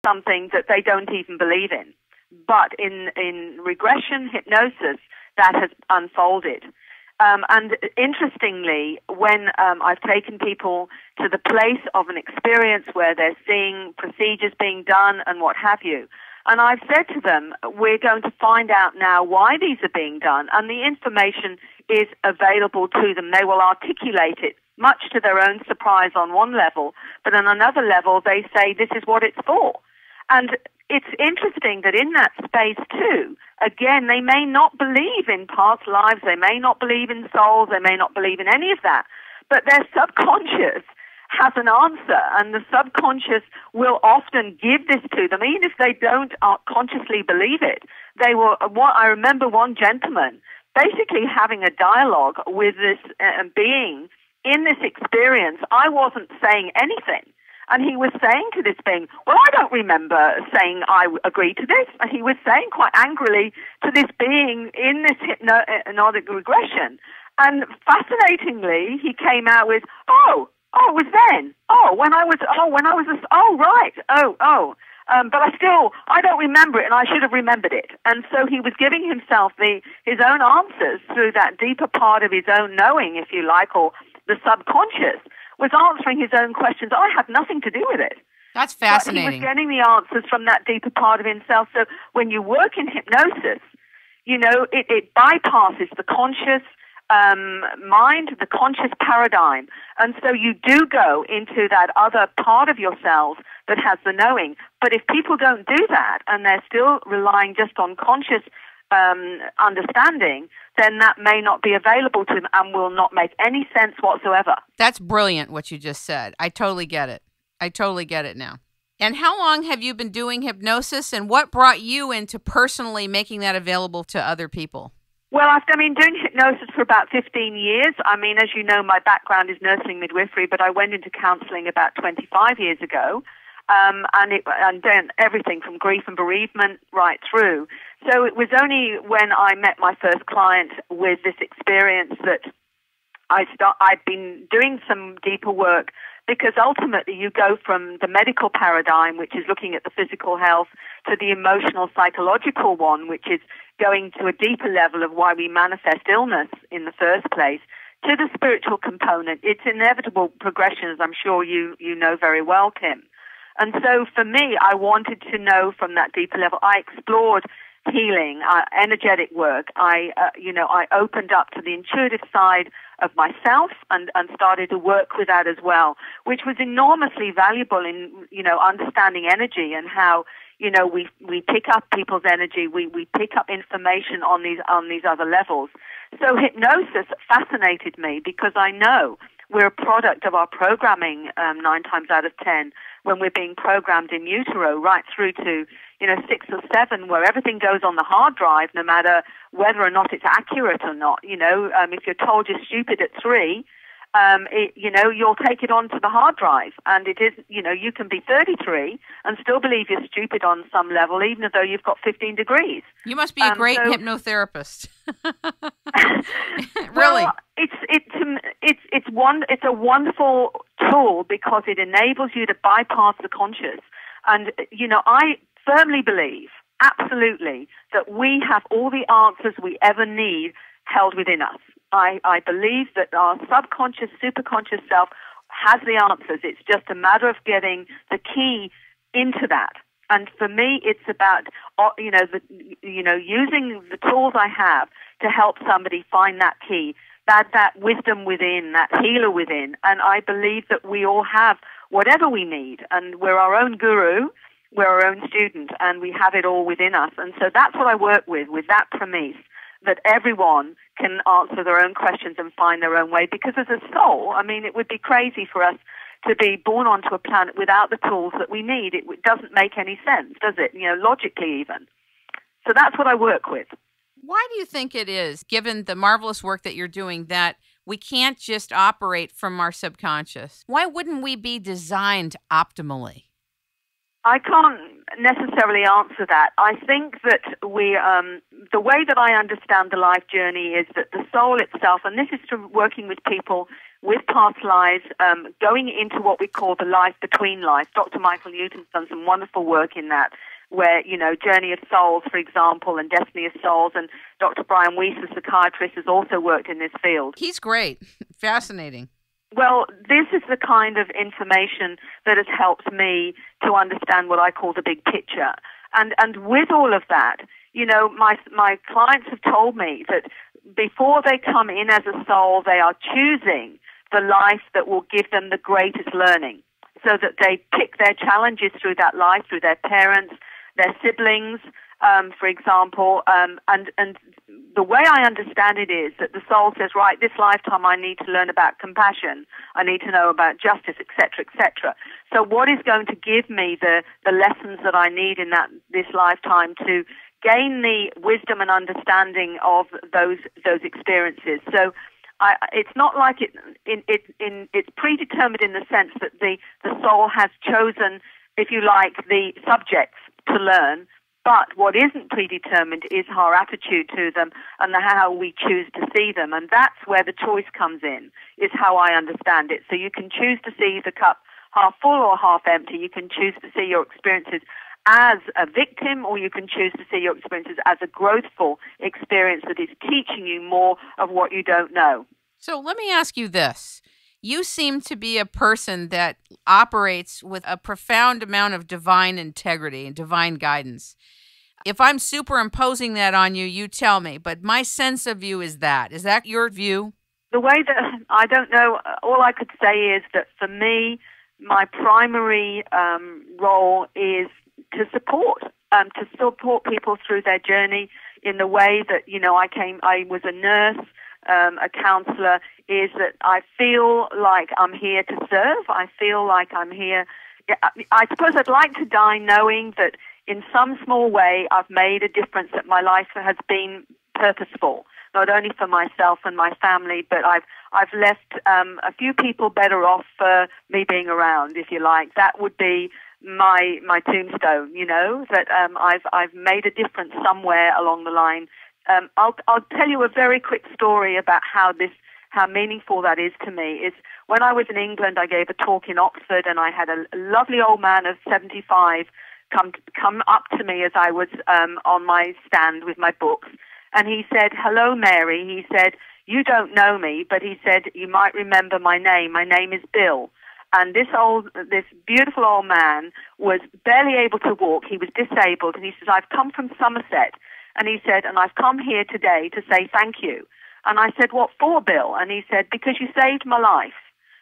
something that they don't even believe in. But in regression hypnosis, that has unfolded. And interestingly, when I've taken people to the place of an experience where they're seeing procedures being done and what have you, and I've said to them, we're going to find out now why these are being done, and the information is available to them. They will articulate it, much to their own surprise on one level, but on another level they say this is what it's for. And it's interesting that in that space too, again, they may not believe in past lives, they may not believe in souls, they may not believe in any of that, but their subconscious has an answer, and the subconscious will often give this to them, even if they don't consciously believe it. They will. I remember one gentleman basically having a dialogue with this being in this experience. I wasn't saying anything. And he was saying to this being, well, I don't remember saying I agree to this. And he was saying quite angrily to this being in this hypnotic regression. And fascinatingly, he came out with, it was then. But I don't remember it, and I should have remembered it. And so he was giving himself his own answers through that deeper part of his own knowing, if you like, or the subconscious, was answering his own questions. I had nothing to do with it. That's fascinating. But he was getting the answers from that deeper part of himself. So when you work in hypnosis, it bypasses the conscious mind, the conscious paradigm. And so you do go into that other part of yourselves that has the knowing. But if people don't do that and they're still relying just on conscious understanding, then that may not be available to them and will not make any sense whatsoever. That's brilliant what you just said. I totally get it. I totally get it now. And how long have you been doing hypnosis, and what brought you into personally making that available to other people? Well, I've been doing hypnosis for about 15 years. I mean, as you know, my background is nursing midwifery, but I went into counseling about 25 years ago, and done everything from grief and bereavement right through. So it was only when I met my first client with this experience that I'd been doing some deeper work, because ultimately you go from the medical paradigm, which is looking at the physical health, to the emotional, psychological one, which is going to a deeper level of why we manifest illness in the first place, to the spiritual component. It's inevitable progression, as I'm sure you know very well, Tim. And so for me, I wanted to know from that deeper level. I explored healing, energetic work. I opened up to the intuitive side of myself and started to work with that as well, which was enormously valuable in, understanding energy and how, we pick up people's energy, we pick up information on these other levels. So hypnosis fascinated me because I know we're a product of our programming 9 times out of 10 when we're being programmed in utero, right through to 6 or 7, where everything goes on the hard drive, no matter whether or not it's accurate or not. If you're told you're stupid at 3, you'll take it onto the hard drive, and it is, you can be 33 and still believe you're stupid on some level, even though you've got 15 degrees. You must be a great hypnotherapist. Really? Well, it's a wonderful tool because it enables you to bypass the conscious. And, I firmly believe, absolutely, that we have all the answers we ever need held within us. I believe that our subconscious, superconscious self has the answers. It's just a matter of getting the key into that. And for me, it's about, using the tools I have to help somebody find that key, that wisdom within, that healer within. And I believe that we all have whatever we need, and we're our own guru, we're our own student, and we have it all within us. And so that's what I work with that premise, that everyone can answer their own questions and find their own way. Because as a soul, it would be crazy for us to be born onto a planet without the tools that we need. It doesn't make any sense, does it? Logically even. So that's what I work with. Why do you think it is, given the marvelous work that you're doing, that we can't just operate from our subconscious? Why wouldn't we be designed optimally? I can't necessarily answer that. I think that the way that I understand the life journey is that the soul itself, and this is from working with people with past lives, going into what we call the life between life. Dr. Michael Newton's done some wonderful work in that, where, Journey of Souls, for example, and Destiny of Souls, and Dr. Brian Weiss, the psychiatrist, has also worked in this field. He's great. Fascinating. Well, this is the kind of information that has helped me to understand what I call the big picture. And with all of that, my clients have told me that before they come in as a soul, they are choosing the life that will give them the greatest learning, so that they pick their challenges through that life, through their parents, their siblings, for example, and the way I understand it is that the soul says, right, this lifetime I need to learn about compassion, I need to know about justice, etc., etc. So what is going to give me the lessons that I need in this lifetime to gain the wisdom and understanding of those experiences? So it's not like it's predetermined in the sense that the soul has chosen, if you like, the subjects to learn. But what isn't predetermined is our attitude to them and how we choose to see them. And that's where the choice comes in, is how I understand it. So you can choose to see the cup half full or half empty. You can choose to see your experiences as a victim, or you can choose to see your experiences as a growthful experience that is teaching you more of what you don't know. So let me ask you this. You seem to be a person that operates with a profound amount of divine integrity and divine guidance. If I'm superimposing that on you, you tell me. But my sense of you is that. Is that your view? The way that, I don't know, all I could say is that for me, my primary role is to support people through their journey in the way that, I was a nurse, a counselor, is that I feel like I'm here to serve. I feel like I'm here. I suppose I'd like to die knowing that in some small way I've made a difference, that my life has been purposeful, not only for myself and my family, but I've left a few people better off for me being around, if you like. That would be my tombstone, that I've made a difference somewhere along the line. I'll tell you a very quick story about how meaningful that is to me. Is when I was in England, I gave a talk in Oxford, and I had a lovely old man of 75 come up to me as I was on my stand with my books, and he said, "Hello, Mary." He said, "You don't know me, but," he said, "you might remember my name. My name is Bill." And this beautiful old man was barely able to walk. He was disabled, and he says, "I've come from Somerset." And he said, "And I've come here today to say thank you." And I said, "What for, Bill?" And he said, "Because you saved my life."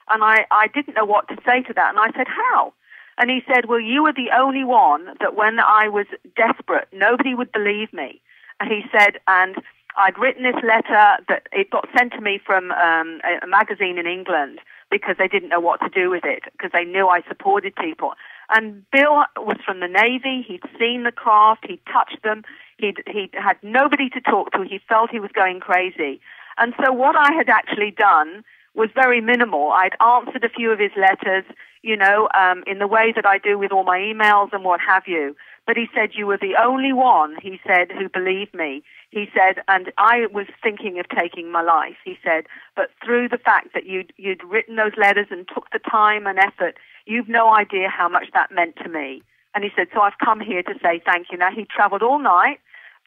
And I didn't know what to say to that. And I said, "How?" And he said, "Well, you were the only one that when I was desperate, nobody would believe me." And he said, and I'd written this letter that it got sent to me from a magazine in England, because they didn't know what to do with it, because they knew I supported people. And Bill was from the Navy. He'd seen the craft. He'd touched them. He'd had nobody to talk to. He felt he was going crazy. And so what I had actually done was very minimal. I'd answered a few of his letters, in the way that I do with all my emails and what have you. But he said, "You were the only one," he said, "who believed me." He said, "And I was thinking of taking my life," he said, "but through the fact that you'd written those letters and took the time and effort, you've no idea how much that meant to me." And he said, "So I've come here to say thank you." Now, he traveled all night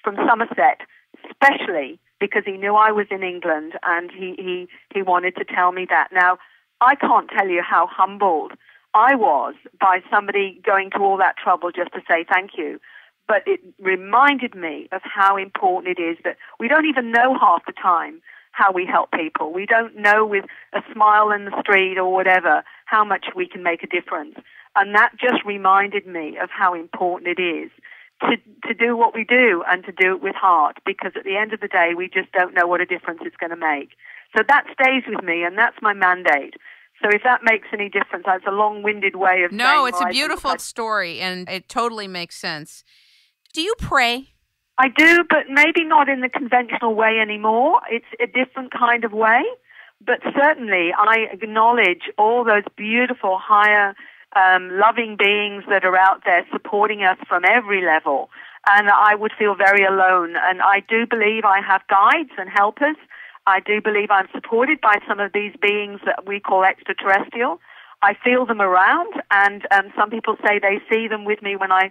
from Somerset, especially because he knew I was in England, and he wanted to tell me that. Now, I can't tell you how humbled I was by somebody going to all that trouble just to say thank you. But it reminded me of how important it is that we don't even know half the time how we help people. We don't know with a smile in the street or whatever how much we can make a difference. And that just reminded me of how important it is to do what we do, and to do it with heart, because at the end of the day, we just don't know what a difference it's going to make. So that stays with me, and that's my mandate. So if that makes any difference, that's a long-winded way of saying... No, it's a beautiful story, and it totally makes sense. Do you pray? I do, but maybe not in the conventional way anymore. It's a different kind of way. But certainly, I acknowledge all those beautiful higher loving beings that are out there supporting us from every level. And I would feel very alone. And I do believe I have guides and helpers. I do believe I'm supported by some of these beings that we call extraterrestrial. I feel them around, and some people say they see them with me when I